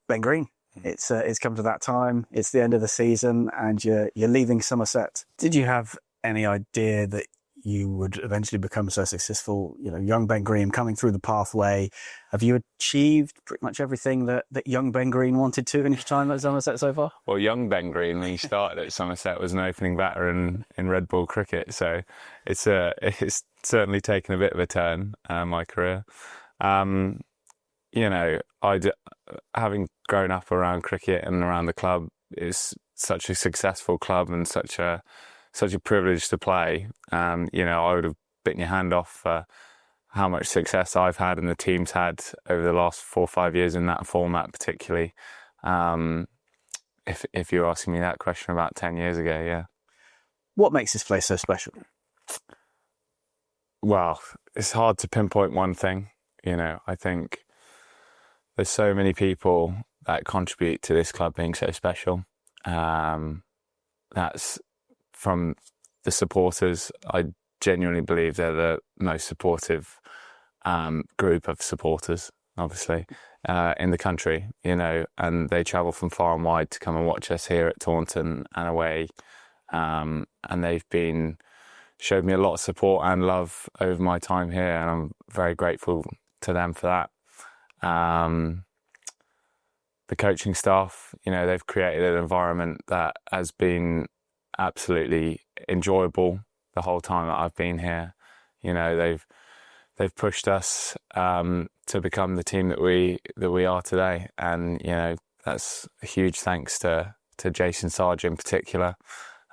Ben Green. It's come to that time. It's the end of the season, and you're leaving Somerset. Did you have any idea that you would eventually become so successful? You know, young Ben Green coming through the pathway. Have you achieved pretty much everything that young Ben Green wanted to in his time at Somerset so far? Well, young Ben Green, when he started at Somerset, was an opening batter in red ball cricket. So it's certainly taken a bit of a turn, my career. You know, having grown up around cricket and around the club, it's such a successful club and such a privilege to play. You know, I would have bitten your hand off for how much success I've had and the team's had over the last 4 or 5 years in that format, particularly. If you're asking me that question about 10 years ago, yeah. What makes this place so special? Well, it's hard to pinpoint one thing. You know, I think there's so many people that contribute to this club being so special. That's from the supporters. I genuinely believe they're the most supportive group of supporters, obviously, in the country, you know, and they travel from far and wide to come and watch us here at Taunton and away. And they've showed me a lot of support and love over my time here, and I'm very grateful to them for that. The coaching staff, you know, they've created an environment that has been absolutely enjoyable the whole time that I've been here. You know, they've pushed us to become the team that we are today, and you know, that's a huge thanks to Jason Sarge in particular,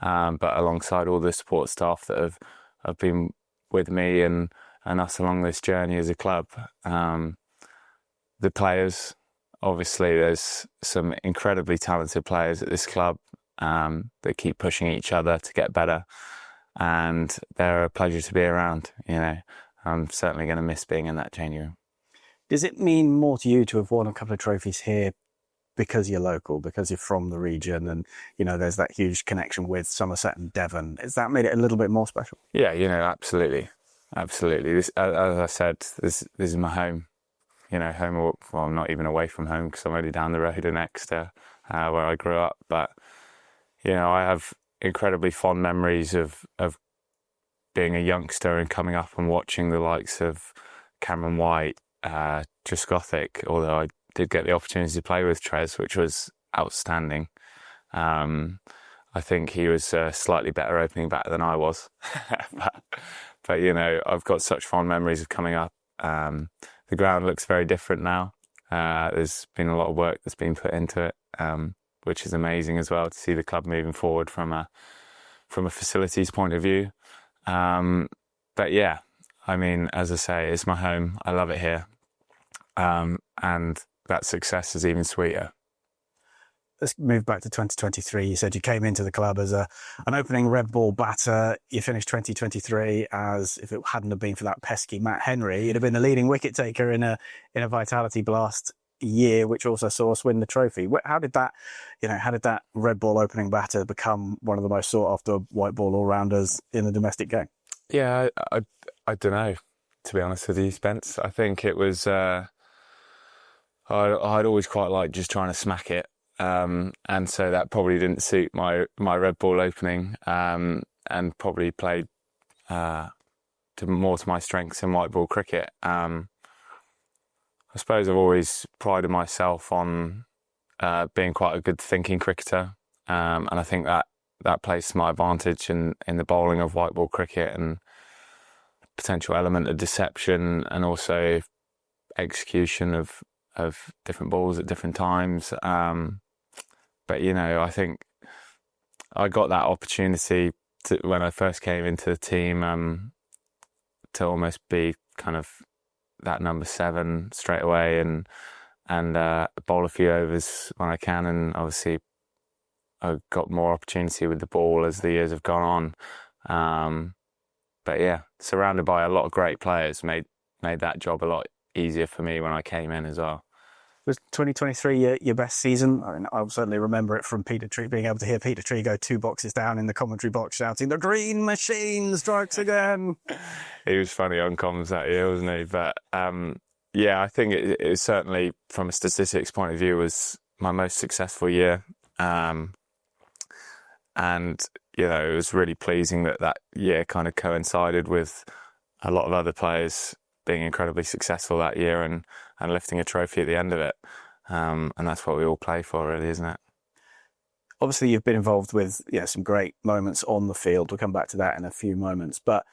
but alongside all the support staff that have been with me and us along this journey as a club. The players, obviously, there's some incredibly talented players at this club that keep pushing each other to get better, and they're a pleasure to be around. You know, I'm certainly going to miss being in that changing room. Does it mean more to you to have won a couple of trophies here because you're local, because you're from the region, and you know there's that huge connection with Somerset and Devon? Has that made it a little bit more special? Yeah, you know, absolutely. This, as I said, this is my home. You know, home. Well, I'm not even away from home because I'm only down the road in Exeter, where I grew up. But you know, I have incredibly fond memories of being a youngster and coming up and watching the likes of Cameron White, Trescothick, although I did get the opportunity to play with Tres, which was outstanding. I think he was a slightly better opening batter than I was. but, you know, I've got such fond memories of coming up. The ground looks very different now. There's been a lot of work that's been put into it, which is amazing as well to see the club moving forward from a facilities point of view. But yeah, I mean, as I say, it's my home. I love it here. And that success is even sweeter. Let's move back to 2023. You said you came into the club as an opening red ball batter. You finished 2023 as, if it hadn't have been for that pesky Matt Henry, you'd have been the leading wicket taker in a Vitality Blast year, which also saw us win the trophy. How did that red ball opening batter become one of the most sought after white ball all rounders in the domestic game? Yeah, I don't know, to be honest with you, Spence. I think it was I'd always quite liked just trying to smack it. And so that probably didn't suit my red ball opening, and probably played more to my strengths in white ball cricket. I suppose I've always prided myself on being quite a good thinking cricketer, and I think that plays to my advantage in the bowling of white ball cricket, and potential element of deception and also execution of different balls at different times. But, you know, I think I got that opportunity when I first came into the team to almost be kind of that number 7 straight away and bowl a few overs when I can. And obviously I got more opportunity with the ball as the years have gone on. But yeah, surrounded by a lot of great players made that job a lot easier for me when I came in as well. Was 2023 your best season? I mean, I'll certainly remember it from Peter Tree, being able to hear Peter Tree go 2 boxes down in the commentary box shouting, "The green machine strikes again." He was funny on comms that year, wasn't he? But yeah, I think it certainly, from a statistics point of view, was my most successful year. And, it was really pleasing that year kind of coincided with a lot of other players being incredibly successful that year and lifting a trophy at the end of it. And that's what we all play for, really, isn't it? Obviously, you've been involved with some great moments on the field. We'll come back to that in a few moments. But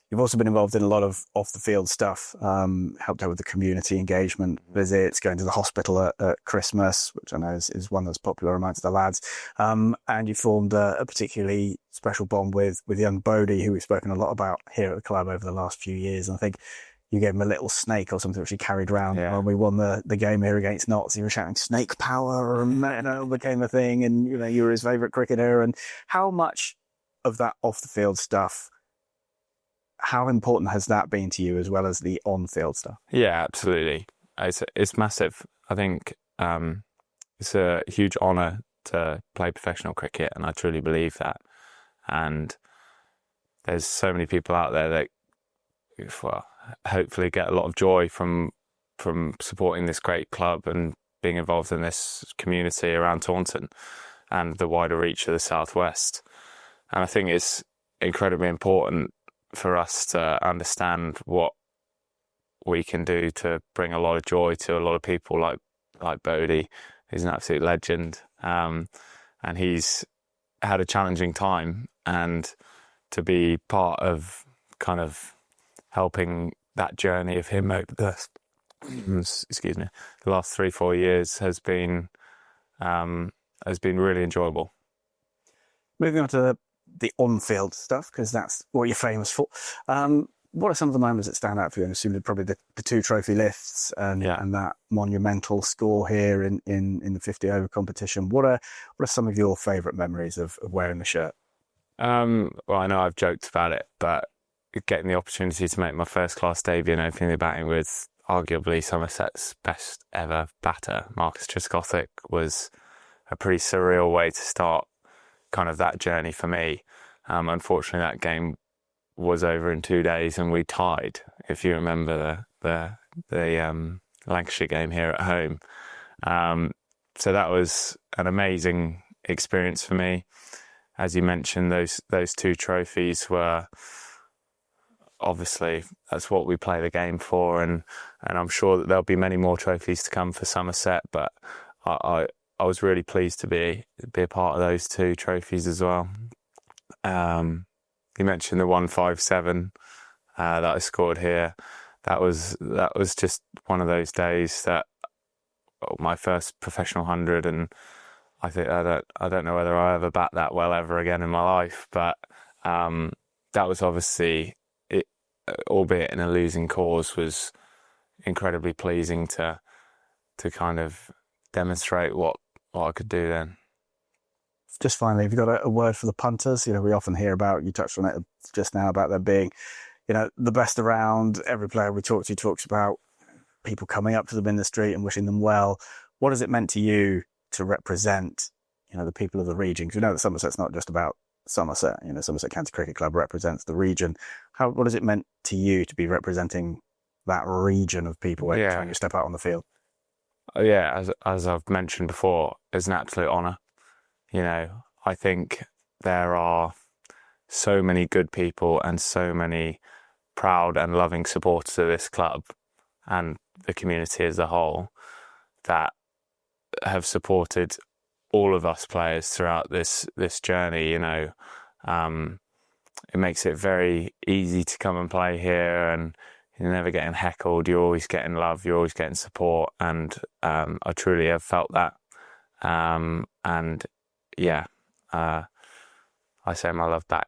you've also been involved in a lot of off-the-field stuff, helped out with the community engagement visits, going to the hospital at Christmas, which I know is one that's popular amongst the lads. And you formed a particularly special bond with young Bodie, who we've spoken a lot about here at the club over the last few years. And I think you gave him a little snake or something which he carried around when we won the game here against Notts. You were shouting "snake power," and it became a thing. And you were his favourite cricketer. And how much of that off-the-field stuff, how important has that been to you, as well as the on-field stuff? Yeah, absolutely. It's massive. I think it's a huge honour to play professional cricket, and I truly believe that. And there's so many people out there that, well, hopefully get a lot of joy from supporting this great club and being involved in this community around Taunton and the wider reach of the Southwest. And I think it's incredibly important for us to understand what we can do to bring a lot of joy to a lot of people like Bodie, who's an absolute legend. And he's had a challenging time, and to be part of kind of helping that journey of him over the last 3-4 years has been really enjoyable. Moving on to the on-field stuff, because that's what you're famous for. What are some of the moments that stand out for you? And assuming probably the 2 trophy lifts and that monumental score here in the 50 over competition. What are some of your favourite memories of wearing the shirt? Well, I know I've joked about it, but getting the opportunity to make my first class debut and opening the batting with arguably Somerset's best ever batter, Marcus Trescothick, was a pretty surreal way to start kind of that journey for me. Unfortunately, that game was over in 2 days and we tied, if you remember the Lancashire game here at home. So that was an amazing experience for me. As you mentioned, those 2 trophies were, obviously, that's what we play the game for, and I'm sure that there'll be many more trophies to come for Somerset, but I was really pleased to be a part of those 2 trophies as well. You mentioned the 157 that I scored here. That was just one of those days that my first professional 100, and I think I don't know whether I'll ever bat that well ever again in my life, but that was obviously, albeit in a losing cause, was incredibly pleasing to kind of demonstrate what I could do then. Just finally, have you got a word for the punters? We often hear about, you touched on it just now, about them being, the best around. Every player we talk to talks about people coming up to them in the street and wishing them well. What has it meant to you to represent, the people of the region? Because we know that Somerset's not just about Somerset. Somerset County Cricket Club represents the region. What has it meant to you to be representing that region of people when you step out on the field? Yeah, as I've mentioned before, it's an absolute honour. I think there are so many good people and so many proud and loving supporters of this club and the community as a whole that have supported all of us players throughout this journey. It makes it very easy to come and play here, and you're never getting heckled. You're always getting love. You're always getting support, and I truly have felt that. I say my love back.